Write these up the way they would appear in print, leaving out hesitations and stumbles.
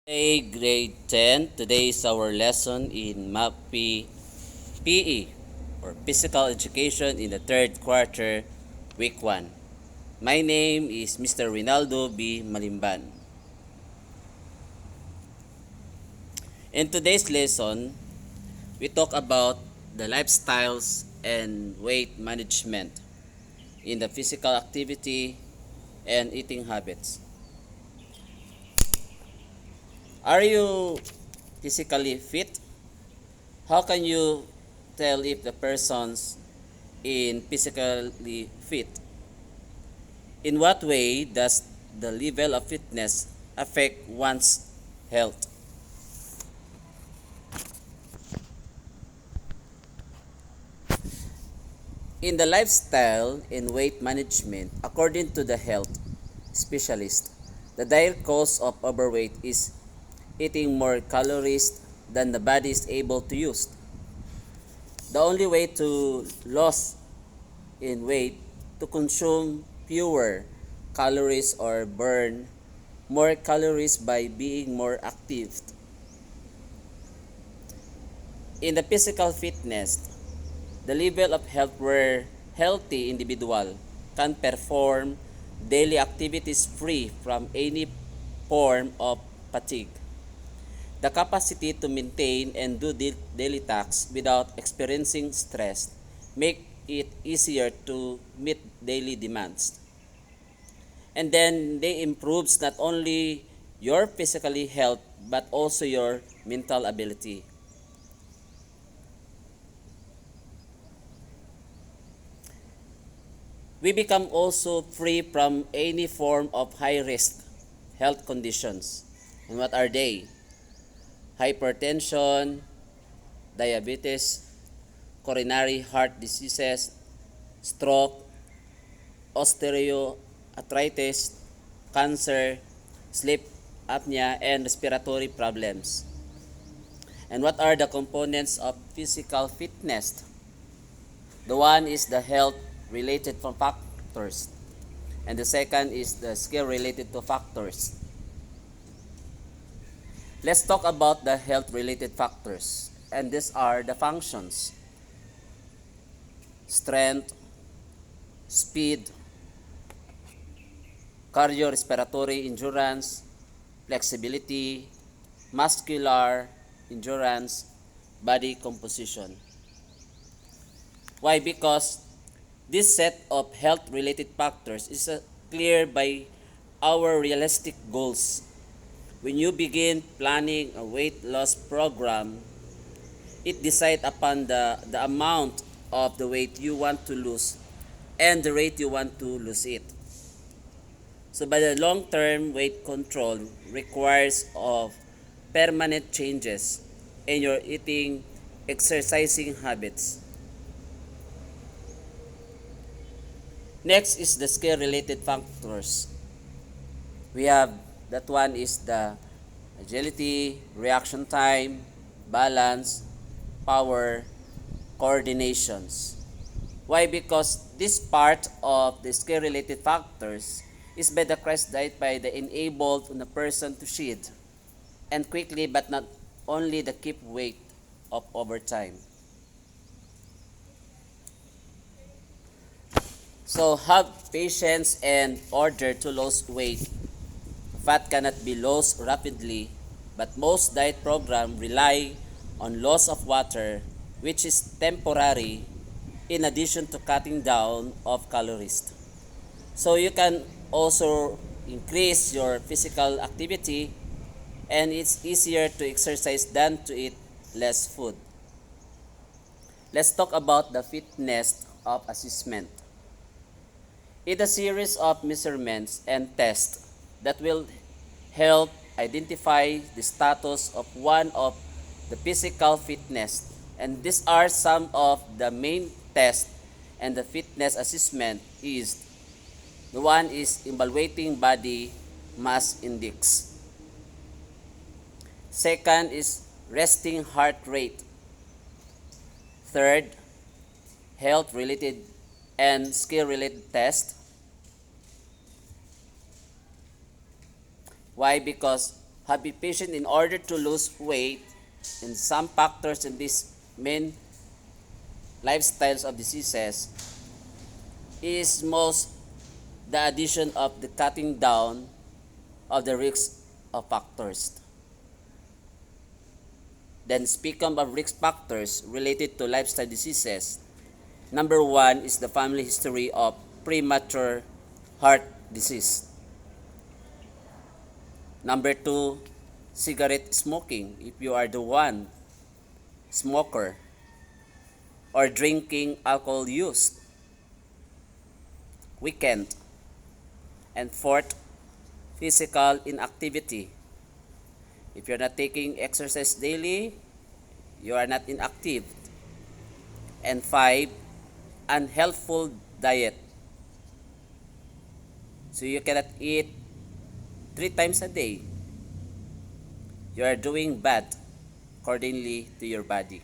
Hey, grade 10. Today is our lesson in MAPEH PE or Physical Education in the third quarter, week 1. My name is Mr. Rinaldo B. Malimban. In today's lesson, we talk about the lifestyles and weight management in the physical activity and eating habits. Are you physically fit? How can you tell if the person's in physically fit? In what way does the level of fitness affect one's health? In the lifestyle and weight management, according to the health specialist, the direct cause of overweight is eating more calories than the body is able to use. The only way to lose in weight to consume fewer calories or burn more calories by being more active. In the physical fitness, the level of health where healthy individual can perform daily activities free from any form of fatigue. The capacity to maintain and do daily tasks without experiencing stress make it easier to meet daily demands. And then they improves not only your physically health but also your mental ability. We become also free from any form of high risk health conditions. And what are they? Hypertension, diabetes, coronary heart diseases, stroke, osteoarthritis, cancer, sleep apnea, and respiratory problems. And what are the components of physical fitness? The one is the health related factors, and the second is the skill related to factors. Let's talk about the health related factors, and these are the functions: strength, speed, cardiorespiratory endurance, flexibility, muscular endurance, body composition. Why? Because this set of health related factors is clear by our realistic goals. When you begin planning a weight loss program, it decides upon the amount of the weight you want to lose and the rate you want to lose it. So by the long-term weight control requires of permanent changes in your eating, exercising habits. Next is the skill related factors. We have that one is the agility, reaction time, balance, power, coordinations. Why? Because this part of the skill related factors is by the crest diet by the enabled on the person to shed and quickly but not only the keep weight of over time. So have patience and order to lose weight. Fat cannot be lost rapidly, but most diet programs rely on loss of water, which is temporary, in addition to cutting down of calories. So you can also increase your physical activity, and it's easier to exercise than to eat less food. Let's talk about the fitness of assessment. It's a series of measurements and tests that will help identify the status of one of the physical fitness. And these are some of the main tests and the fitness assessment is the one is evaluating body mass index. Second is resting heart rate. Third, health related and skill related test. Why? Because have been patient in order to lose weight, and some factors in these main lifestyles of diseases is most the addition of the cutting down of the risk of factors. Then speaking of risk factors related to lifestyle diseases, number one is the family history of premature heart disease. Number two, cigarette smoking. If you are the one smoker, or drinking alcohol use, weekend. And fourth, physical inactivity. If you're not taking exercise daily, you are not inactive. And five, unhealthful diet. So you cannot eat 3 times a day. You are doing bad accordingly to your body.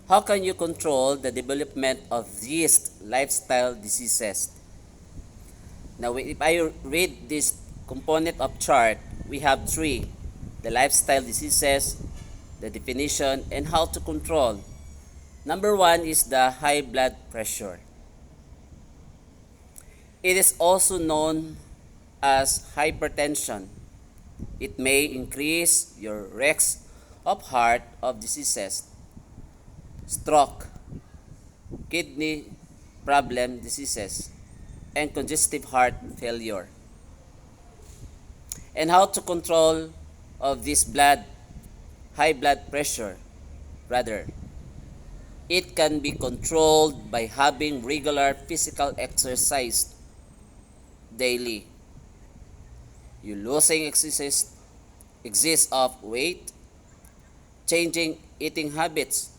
How can you control the development of these lifestyle diseases? Now, if I read this component of chart, we have three: the lifestyle diseases, the definition, and how to control. Number one is the high blood pressure. It is also known as hypertension. It may increase your risk of heart of diseases, stroke, kidney problem diseases, and congestive heart failure. And how to control of this high blood pressure? Rather, it can be controlled by having regular physical exercise daily. You losing excess of weight, changing eating habits,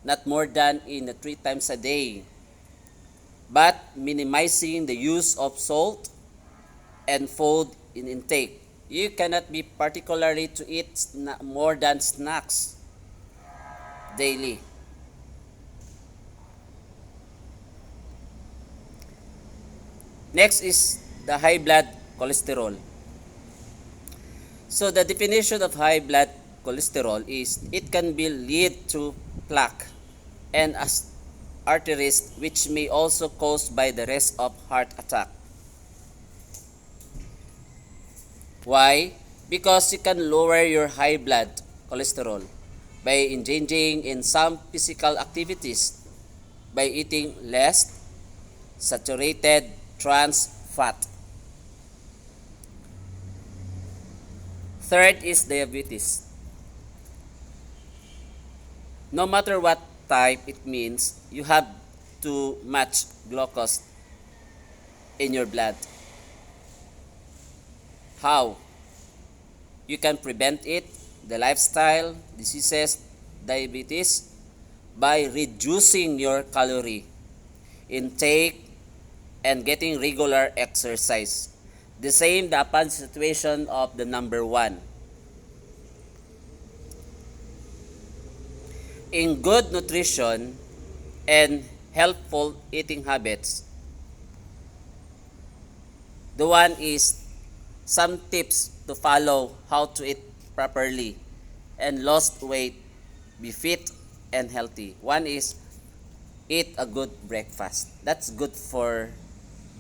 not more than in 3 times a day, but minimizing the use of salt and food in intake. You cannot be particularly to eat more than snacks daily. Next is the high blood cholesterol. So the definition of high blood cholesterol is it can be lead to plaque and arteries, which may also caused by the risk of heart attack. Why? Because you can lower your high blood cholesterol by engaging in some physical activities, by eating less saturated trans fat. Third is diabetes. No matter what type it means, you have to match glucose in your blood. How? You can prevent it, the lifestyle diseases, diabetes, by reducing your calorie intake and getting regular exercise. The same the upon situation of the number one. In good nutrition and healthful eating habits, the one is some tips to follow how to eat properly and lose weight, be fit and healthy. One is eat a good breakfast. That's good for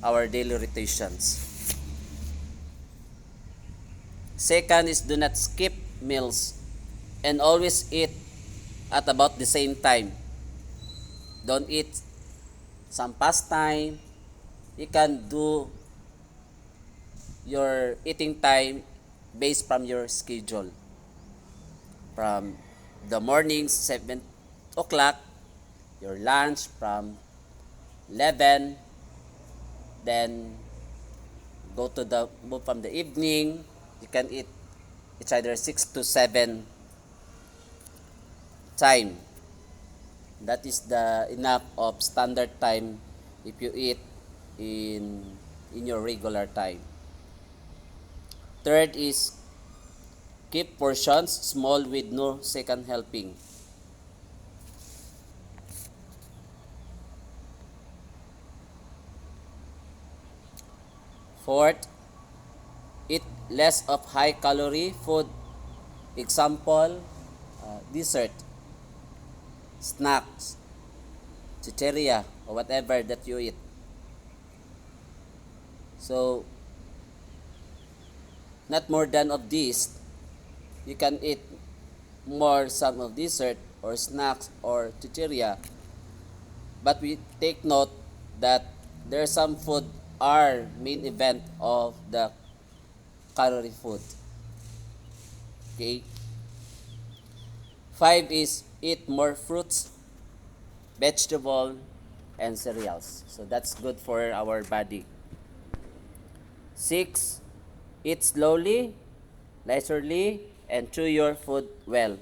our daily rotations. Second is do not skip meals and always eat at about the same time. Don't eat some pastime. You can do your eating time based from your schedule. From the morning 7 o'clock, your lunch from 11, then go to the move from the evening. You can eat it's either 6 to 7 time. That is the enough of standard time if you eat in your regular time. Third is keep portions small with no second helping. Fourth, eat less of high calorie food. Example, dessert, snacks, chicheria, or whatever that you eat. So, not more than of these. You can eat more some of dessert or snacks or chicheria. But we take note that there are some food are main event of the calorie food. Okay. Five is eat more fruits, vegetable, and cereals. So that's good for our body. Six, eat slowly, leisurely, and chew your food well.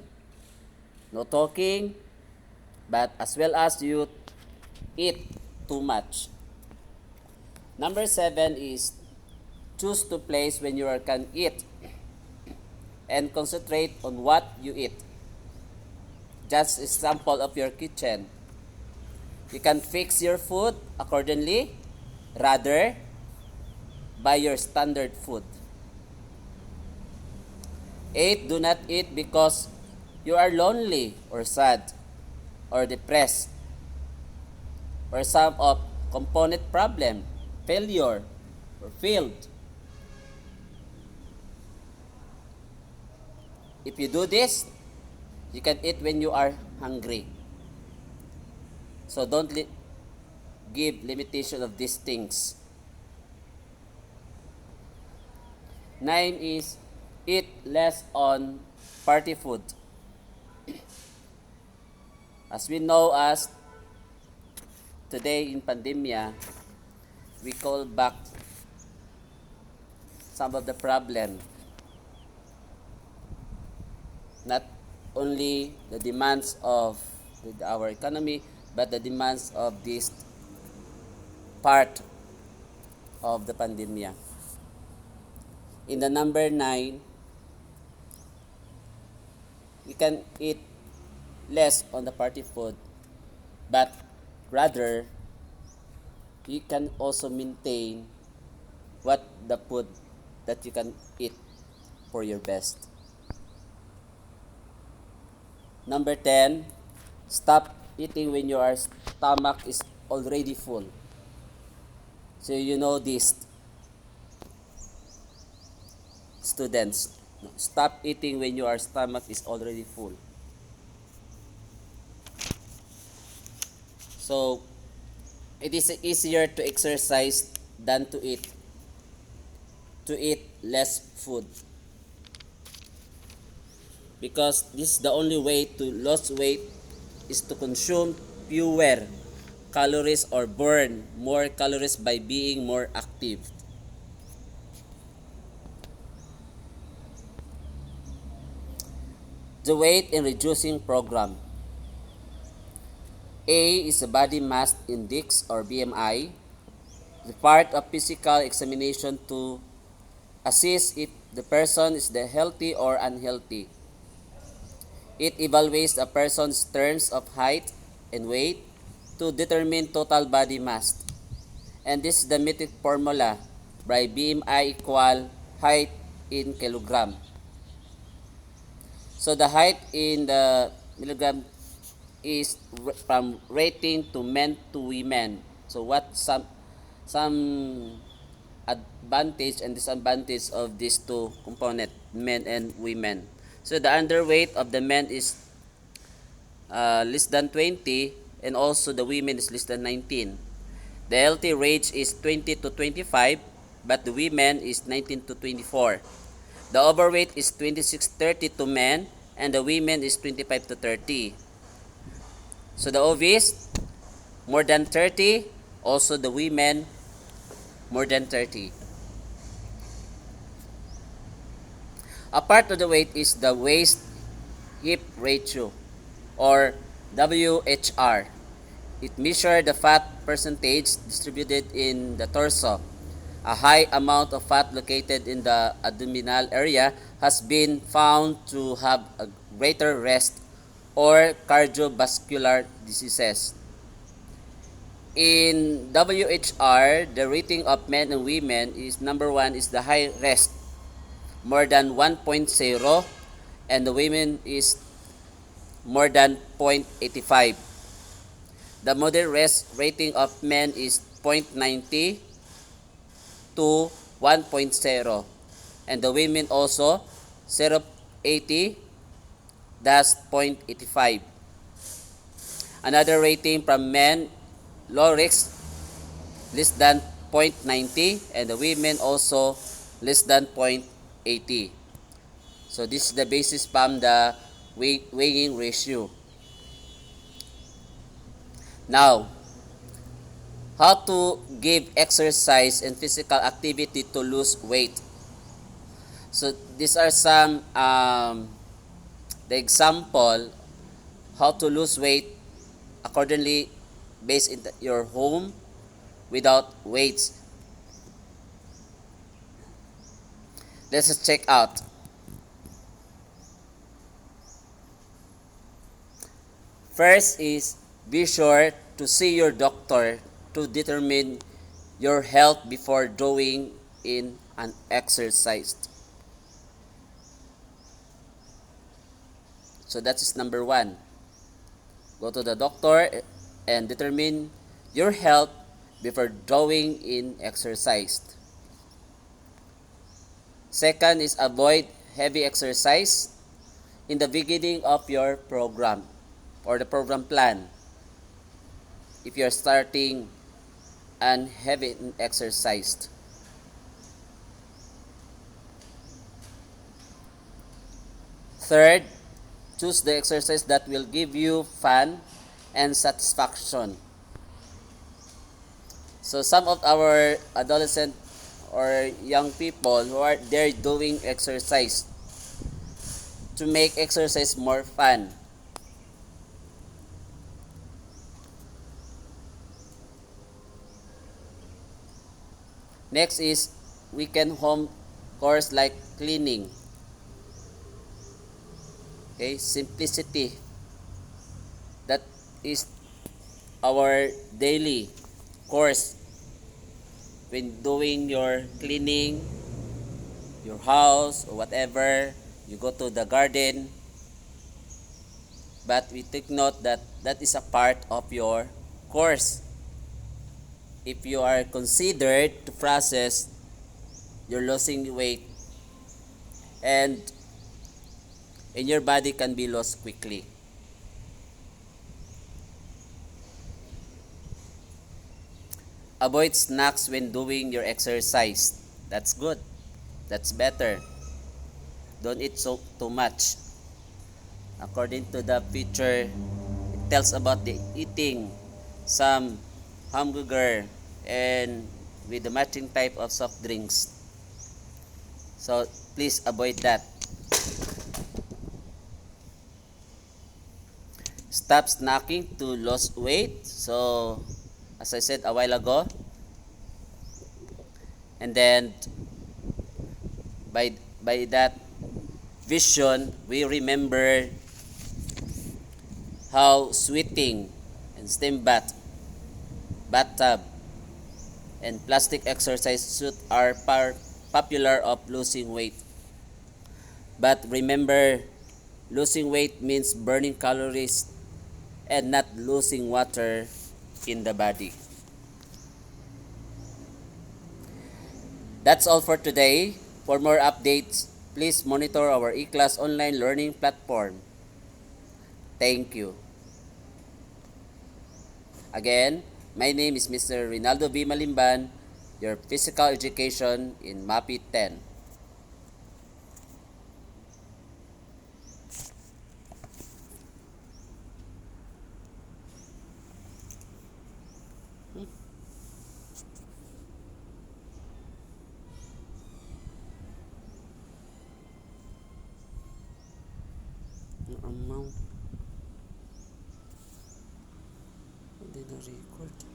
No talking, but as well as you eat too much. Number seven is choose to place when you can eat and concentrate on what you eat. Just example of your kitchen. You can fix your food accordingly, rather by your standard food. 8. Do not eat because you are lonely or sad or depressed or some of component problem, failure or failed. If you do this, you can eat when you are hungry. So don't give limitation of these things. 9 is eat less on party food. As we know, as today in pandemia, we call back some of the problem. Not only the demands of our economy, but the demands of this part of the pandemia. In the number 9, you can eat less on the party food, but rather you can also maintain what the food that you can eat for your best. Number 10, stop eating when your stomach is already full. So you know this, students, stop eating when your stomach is already full. So it is easier to exercise than to eat less food, because this is the only way to lose weight is to consume fewer calories or burn more calories by being more active. The weight and reducing program. A is a body mass index or BMI, the part of physical examination to assess if the person is healthy or unhealthy. It evaluates a person's terms of height and weight to determine total body mass. And this is the metric formula by BMI equal height in kilogram. So the height in the milligram is from rating to men to women. So what some advantage and disadvantage of these two component, men and women. So the underweight of the men is less than 20, and also the women is less than 19. The healthy range is 20 to 25, but the women is 19 to 24. The overweight is 26-30 to men, and the women is 25 to 30. So the obese, more than 30, also the women, more than 30. A part of the weight is the waist hip ratio, or WHR. It measures the fat percentage distributed in the torso. A high amount of fat located in the abdominal area has been found to have a greater risk or cardiovascular diseases. In WHR, the rating of men and women is number one is the high risk, more than 1.0, and the women is more than 0.85. The moderate risk rating of men is 0.90 to 1.0, and the women also 0.80 that's 0.85. Another rating from men, low risk, less than 0.90, and the women also less than 0.80. So this is the basis from the weighing ratio. Now, how to give exercise and physical activity to lose weight. So these are some the example how to lose weight accordingly based in your home without weights. Let's just check out. First is be sure to see your doctor to determine your health before doing in an exercise. So that is number one. Go to the doctor and determine your health before doing in exercise. Second is avoid heavy exercise in the beginning of your program or the program plan. If you're starting an heavy exercise. Third, choose the exercise that will give you fun and satisfaction. So some of our adolescent or young people who are there doing exercise to make exercise more fun. Next is weekend home chores like cleaning. Okay, simplicity. That is our daily course when doing your cleaning, your house or whatever, you go to the garden. But we take note that that is a part of your course. If you are considered to process, you're losing weight and in your body can be lost quickly. Avoid snacks when doing your exercise. That's good. That's better. Don't eat so too much. According to the picture, it tells about the eating some hamburger and with the matching type of soft drinks. So please avoid that. Stop snacking to lose weight. So as I said a while ago, and then by that vision, we remember how sweating and steam bath, bathtub, and plastic exercise suit are popular of losing weight. But remember, losing weight means burning calories and not losing water in the body. That's all for today. For more updates, please monitor our eClass online learning platform. Thank you. Again, my name is Mr. Rinaldo V. Malimban, your physical education in MAPEH 10. Amount. Hindi na record.